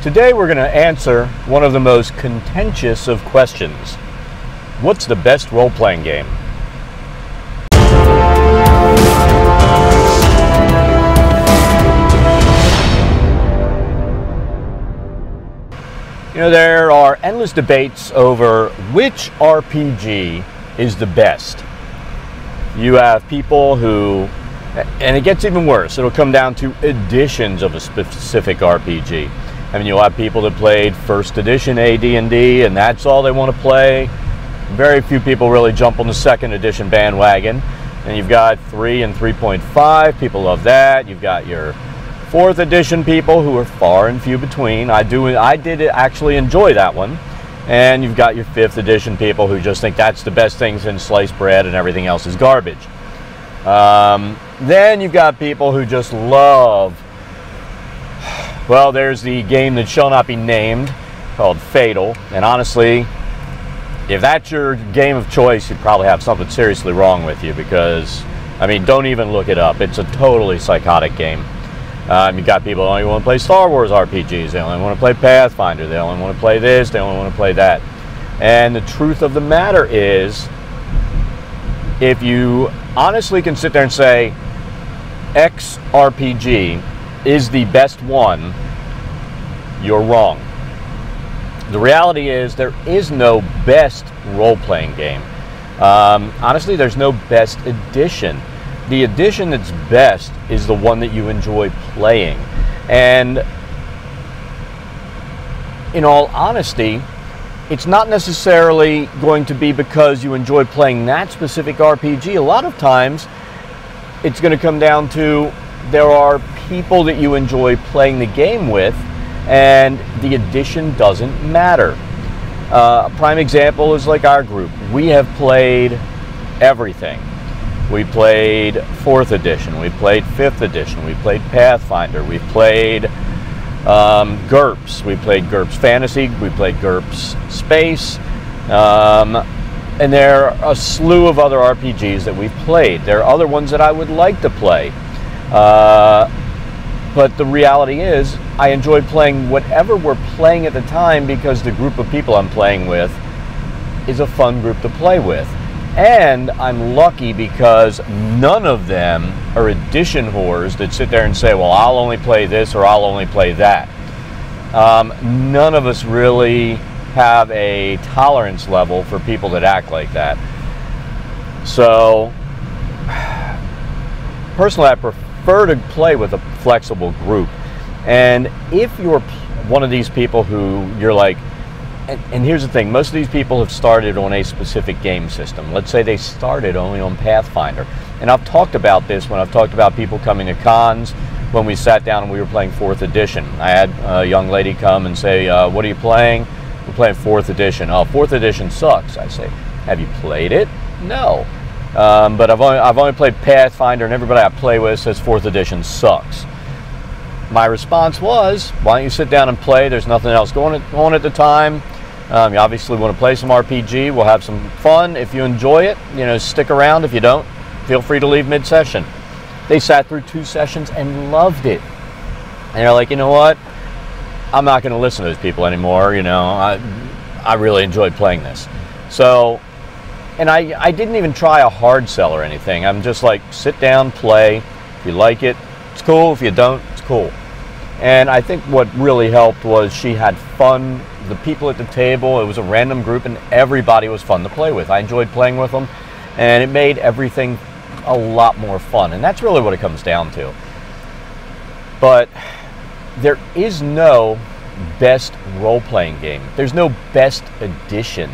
Today we're going to answer one of the most contentious of questions. What's the best role-playing game? You know, there are endless debates over which RPG is the best. You have people who, and it gets even worse, it'll come down to editions of a specific RPG. I mean, you'll have people that played first edition AD&D and that's all they want to play. Very few people really jump on the second edition bandwagon. And you've got 3 and 3.5, people love that. You've got your fourth edition people who are far and few between. I did actually enjoy that one. And you've got your 5th edition people who just think that's the best thing since sliced bread and everything else is garbage. Then you've got people who just love, well, there's the game that shall not be named called Fatal. And honestly, if that's your game of choice, you probably have something seriously wrong with you because, I mean, don't even look it up. It's a totally psychotic game. You've got people who only want to play Star Wars RPGs. They only want to play Pathfinder. They only want to play this. They only want to play that. And the truth of the matter is, if you honestly can sit there and say, X RPG is the best one, you're wrong. The reality is there is no best role-playing game. Honestly, there's no best edition. The edition that's best is the one that you enjoy playing. And in all honesty, it's not necessarily going to be because you enjoy playing that specific RPG. A lot of times, it's going to come down to there are people that you enjoy playing the game with, and the edition doesn't matter. A prime example is like our group. We have played everything. We played 4th edition, we played 5th edition, we played Pathfinder, we played GURPs, we played GURPs Fantasy, we played GURPs Space, and there are a slew of other RPGs that we've played. There are other ones that I would like to play. But the reality is, I enjoy playing whatever we're playing at the time because the group of people I'm playing with is a fun group to play with. And I'm lucky because none of them are edition whores that sit there and say, well, I'll only play this or I'll only play that. None of us really have a tolerance level for people that act like that. So, personally, I prefer to play with a flexible group. And if you're one of these people who you're like, and here's the thing, most of these people have started on a specific game system. Let's say they started only on Pathfinder. And I've talked about this when I've talked about people coming to cons, when we sat down and we were playing 4th edition. I had a young lady come and say, what are you playing? We're playing 4th edition. Oh, 4th edition sucks. I say, have you played it? No. But I've only played Pathfinder, and everybody I play with says 4th edition sucks. My response was, why don't you sit down and play? There's nothing else going on at the time. You obviously want to play some RPG. We'll have some fun. If you enjoy it, you know, stick around. If you don't, feel free to leave mid-session. They sat through 2 sessions and loved it. And they're like, you know what? I'm not going to listen to those people anymore. You know, I really enjoyed playing this. So, and I didn't even try a hard sell or anything. I'm just like, sit down, play. If you like it, it's cool. If you don't, it's cool. And I think what really helped was she had fun. The people at the table, it was a random group, and everybody was fun to play with. I enjoyed playing with them, and it made everything a lot more fun. And that's really what it comes down to. But there is no best role-playing game. There's no best edition.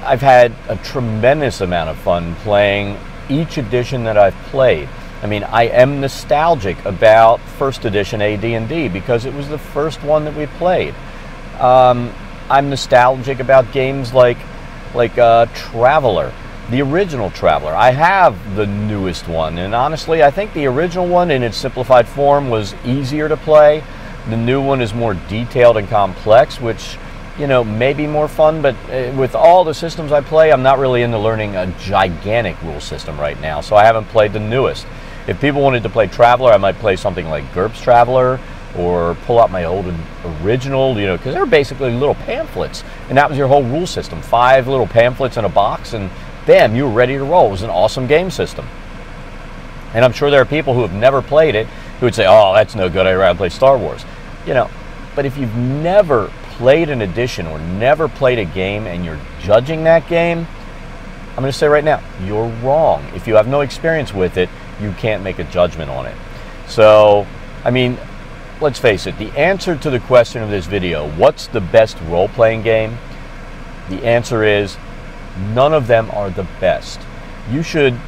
I've had a tremendous amount of fun playing each edition that I've played. I mean, I am nostalgic about 1st edition AD&D because it was the first one that we played. I'm nostalgic about games like Traveler, the original Traveler. I have the newest one, and honestly, I think the original one in its simplified form was easier to play. The new one is more detailed and complex, which, you know, may be more fun, but with all the systems I play, I'm not really into learning a gigantic rule system right now, so I haven't played the newest. If people wanted to play Traveler, I might play something like GURPS Traveler, or pull out my old original, you know, because they were basically little pamphlets, and that was your whole rule system. 5 little pamphlets in a box, and bam, you were ready to roll. It was an awesome game system. And I'm sure there are people who have never played it who would say, oh, that's no good, I'd rather play Star Wars. You know, but if you've never played an edition or never played a game and you're judging that game, I'm going to say right now, you're wrong. If you have no experience with it, you can't make a judgment on it. So, I mean, let's face it, the answer to the question of this video, what's the best role-playing game? The answer is, none of them are the best. You should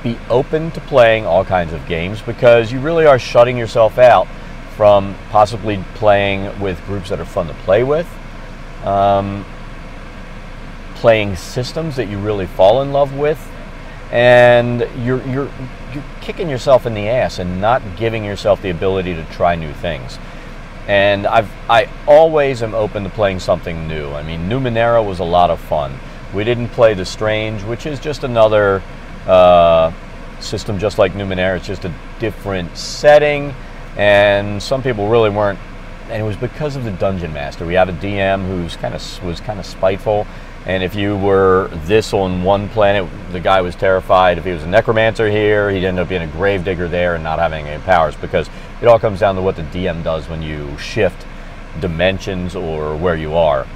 be open to playing all kinds of games because you really are shutting yourself out from possibly playing with groups that are fun to play with, playing systems that you really fall in love with, and you're kicking yourself in the ass and not giving yourself the ability to try new things. And I always am open to playing something new. I mean, Numenera was a lot of fun. We didn't play The Strange, which is just another system just like Numenera. It's just a different setting, and some people really weren't. And it was because of the Dungeon Master. We have a DM who's was kind of spiteful, and if you were this on one planet, the guy was terrified. If he was a necromancer here, he'd end up being a gravedigger there and not having any powers, because it all comes down to what the DM does when you shift dimensions or where you are.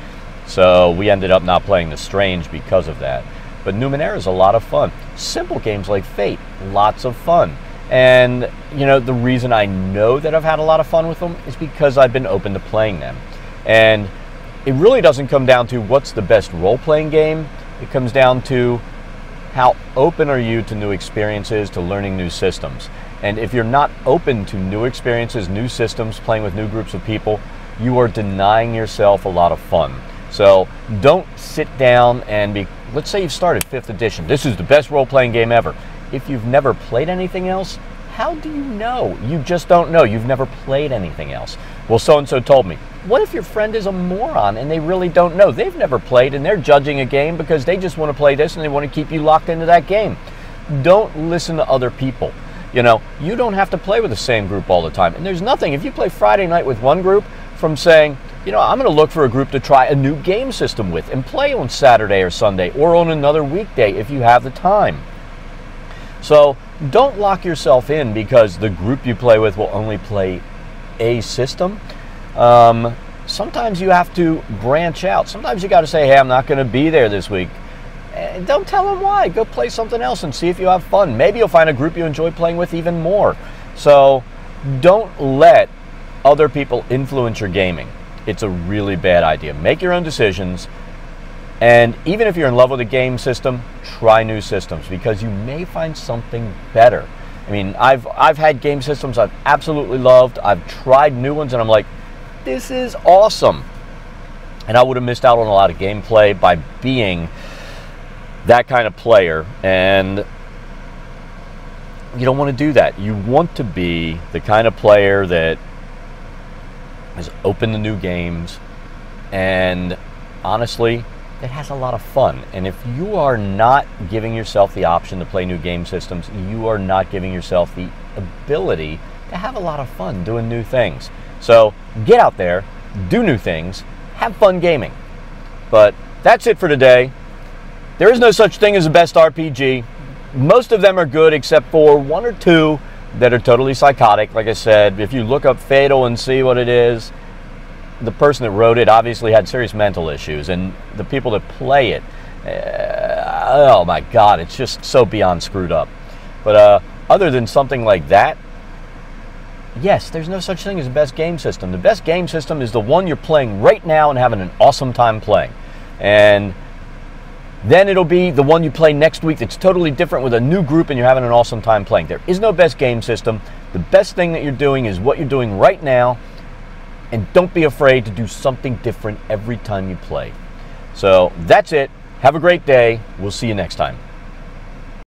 So we ended up not playing The Strange because of that. But Numenera is a lot of fun. Simple games like Fate, lots of fun. And, you know, the reason I know that I've had a lot of fun with them is because I've been open to playing them. And it really doesn't come down to what's the best role-playing game. It comes down to how open are you to new experiences, to learning new systems. And if you're not open to new experiences, new systems, playing with new groups of people, you are denying yourself a lot of fun. So don't sit down and be, let's say you've started 5th edition. This is the best role-playing game ever. If you've never played anything else, how do you know? You just don't know. You've never played anything else. Well, so-and-so told me. What if your friend is a moron and they really don't know? They've never played and they're judging a game because they just want to play this and they want to keep you locked into that game. Don't listen to other people. You know, you don't have to play with the same group all the time. And there's nothing, if you play Friday night with one group, from saying, you know, I'm going to look for a group to try a new game system with and play on Saturday or Sunday or on another weekday if you have the time. So don't lock yourself in because the group you play with will only play a system. Sometimes you have to branch out. Sometimes you got to say, hey, I'm not going to be there this week. And don't tell them why. Go play something else and see if you have fun. Maybe you'll find a group you enjoy playing with even more. So don't let other people influence your gaming. It's a really bad idea. Make your own decisions. And even if you're in love with a game system, try new systems because you may find something better. I mean, I've had game systems I've absolutely loved. I've tried new ones and I'm like, this is awesome. And I would have missed out on a lot of gameplay by being that kind of player. And you don't want to do that. You want to be the kind of player that is open to new games and honestly, that has a lot of fun. And if you are not giving yourself the option to play new game systems, you are not giving yourself the ability to have a lot of fun doing new things. So get out there, do new things, have fun gaming. But that's it for today. There is no such thing as a best RPG. Most of them are good except for 1 or 2 that are totally psychotic. Like I said, if you look up Fatal and see what it is, the person that wrote it obviously had serious mental issues, and the people that play it, oh my God, it's just so beyond screwed up. But other than something like that, yes, there's no such thing as a best game system. The best game system is the one you're playing right now and having an awesome time playing. And then it'll be the one you play next week that's totally different with a new group and you're having an awesome time playing. There is no best game system. The best thing that you're doing is what you're doing right now, and don't be afraid to do something different every time you play. So that's it. Have a great day. We'll see you next time.